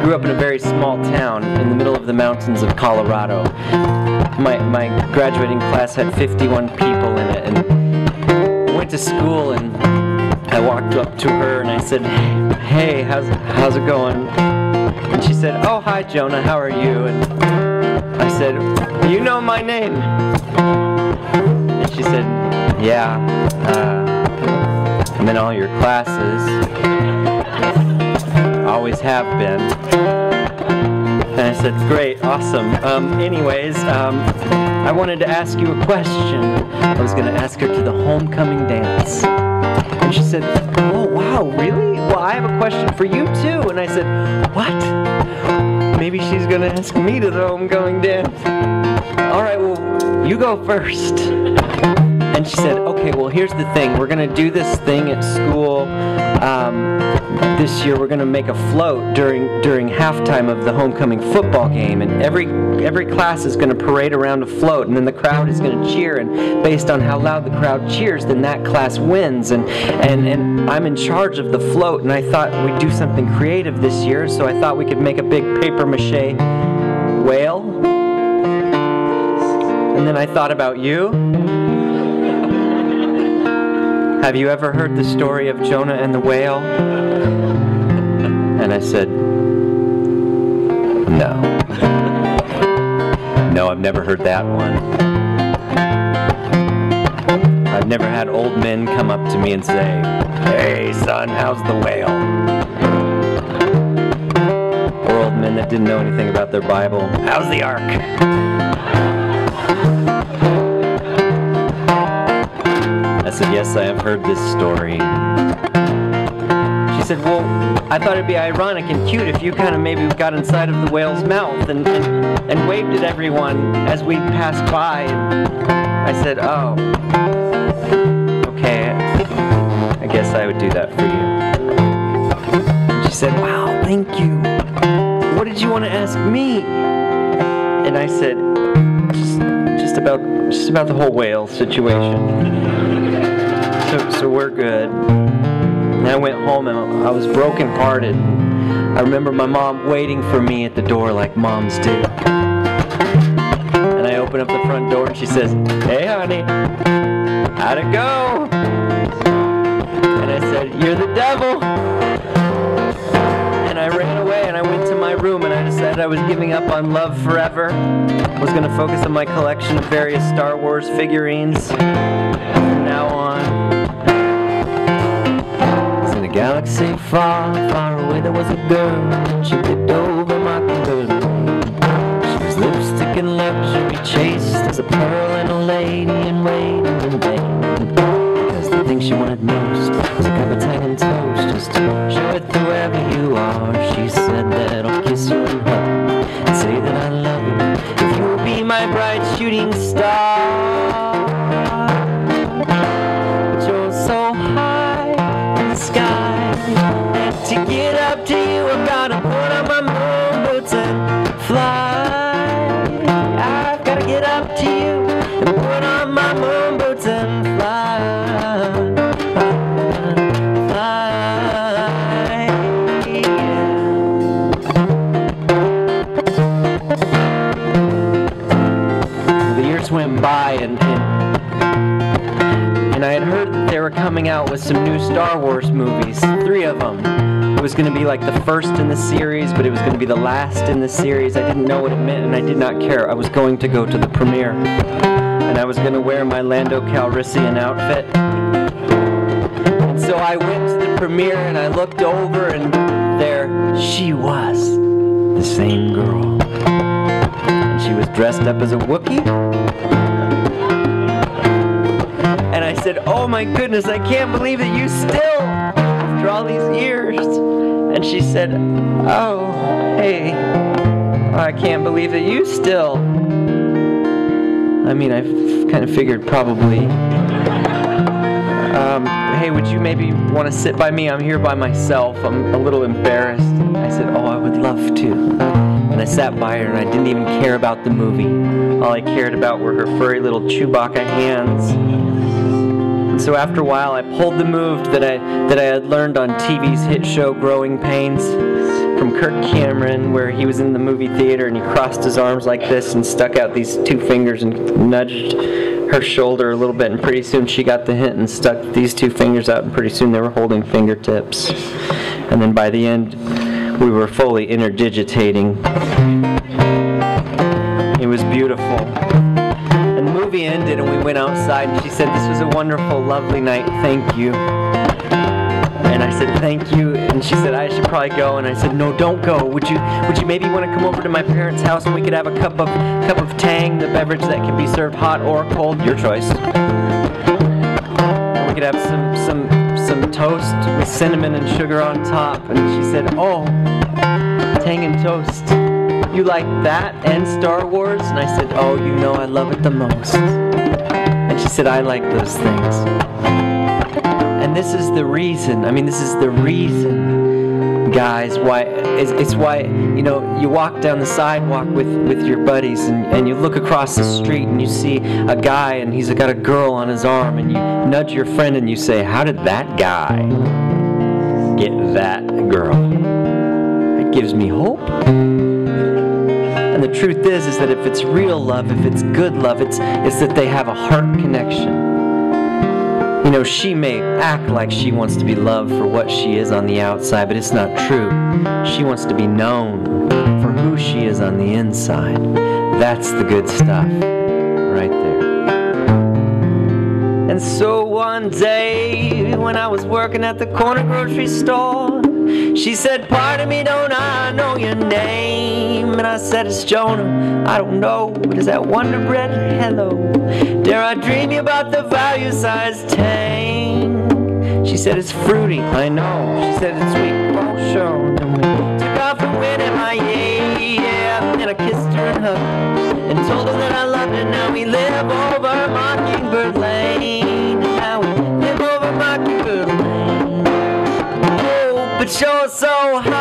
grew up in a very small town in the middle of the mountains of Colorado. My graduating class had 51 people in it, and I went to school, and I walked up to her and I said, "Hey, how's it going?" And she said, "Oh, hi Jonah, how are you?" And I said, "You know my name?" And she said, "Yeah, I'm in all your classes. Always have been." And I said, "Great, awesome. Anyways, I wanted to ask you a question. I was going to ask her to the homecoming dance." And she said, "Oh, wow, really? Well, I have a question for you, too." And I said, "What? Maybe she's going to ask me to the homecoming dance. All right, well, you go first." And she said, "Okay, well, here's the thing. We're going to do this thing at school. This year we're going to make a float during halftime of the homecoming football game, and every class is going to parade around a float, and then the crowd is going to cheer, and based on how loud the crowd cheers, then that class wins, and I'm in charge of the float, and I thought we'd do something creative this year, so I thought we could make a big papier-mâché whale, and then I thought about you. Have you ever heard the story of Jonah and the whale?" And I said, "No. No, I've never heard that one. I've never had old men come up to me and say, 'Hey, son, how's the whale?' Or old men that didn't know anything about their Bible, 'How's the ark?' I said, "Yes, I have heard this story." She said, "Well, I thought it'd be ironic and cute if you kind of maybe got inside of the whale's mouth and waved at everyone as we passed by." And I said, "Oh, okay, I guess I would do that for you." She said, "Wow, thank you. What did you want to ask me?" And I said, just about the whole whale situation. So we're good." And I went home and I was brokenhearted. I remember my mom waiting for me at the door like moms do. And I open up the front door and she says, "Hey honey, how'd it go?" And I said, "You're the devil." And I ran away and I went to my room and I decided I was giving up on love forever. I was going to focus on my collection of various Star Wars figurines from now on. In a galaxy far, far away there was a girl, and she picked over my curtain. She was lipstick and luxury, chaste as a pearl and a lady in waiting in vain. Because the thing she wanted most was a cup of Italian toast. Just show it wherever you are. She said that I'll kiss you and hug and say that I love you if you will be my bright shooting star. But you're so high in the sky, and to get up to you I've gotta put on my moon boots and fly. I've gotta get up to you and put on my moon boots and fly. The years went by and I had heard that they were coming out with some new Star Wars movies, 3 of them. It was going to be like the first in the series, but it was going to be the last in the series. I didn't know what it meant, and I did not care. I was going to go to the premiere, and I was going to wear my Lando Calrissian outfit. And so I went to the premiere, and I looked over, and there she was, the same girl. And she was dressed up as a Wookiee. And I said, "Oh my goodness, I can't believe that you still, after all these years." And she said, "Oh, hey, I can't believe that you still." I mean, I kind of figured probably, "Hey, would you maybe want to sit by me? I'm here by myself. I'm a little embarrassed." I said, "Oh, I would love to." And I sat by her and I didn't even care about the movie. All I cared about were her furry little Chewbacca hands. So after a while, I pulled the move that I had learned on TV's hit show Growing Pains. from Kirk Cameron, where he was in the movie theater and he crossed his arms like this and stuck out these two fingers and nudged her shoulder a little bit, and pretty soon she got the hint and stuck these two fingers out, and pretty soon they were holding fingertips. And then by the end, we were fully interdigitating. It was beautiful. And the movie ended and we went outside and she said, "This was a wonderful, lovely night, thank you." And I said, "Thank you." And she said, "I should probably go." And I said, "No, don't go. Would you maybe want to come over to my parents' house and we could have a cup of Tang, the beverage that can be served hot or cold, your choice. And we could have some toast with cinnamon and sugar on top." And she said, "Oh, Tang and toast. You like that and Star Wars?" And I said, "Oh, you know I love it the most." And she said, "I like those things." And this is the reason, guys, why it's why, you know, you walk down the sidewalk with your buddies and you look across the street and you see a guy and he's got a girl on his arm, and you nudge your friend and you say, "How did that guy get that girl?" It gives me hope. And the truth is that if it's real love, if it's good love, it's that they have a heart connection. You know, she may act like she wants to be loved for what she is on the outside, but it's not true. She wants to be known for who she is on the inside. That's the good stuff right there. And so one day when I was working at the corner grocery store, she said, "Pardon me, don't I know your name?" And I said, "It's Jonah." "I don't know, but is that Wonder Bread?" "Hello. Dare I dream you about the value-sized Tang?" She said, "It's fruity." "I know." She said, "It's sweet." "Oh, sure." Then we took off and went MIA, and I kissed her and hugged her and told her that I loved her. Now we live over Mockingbird Lane. Now we live over Mockingbird Lane. Oh, but you're so hot.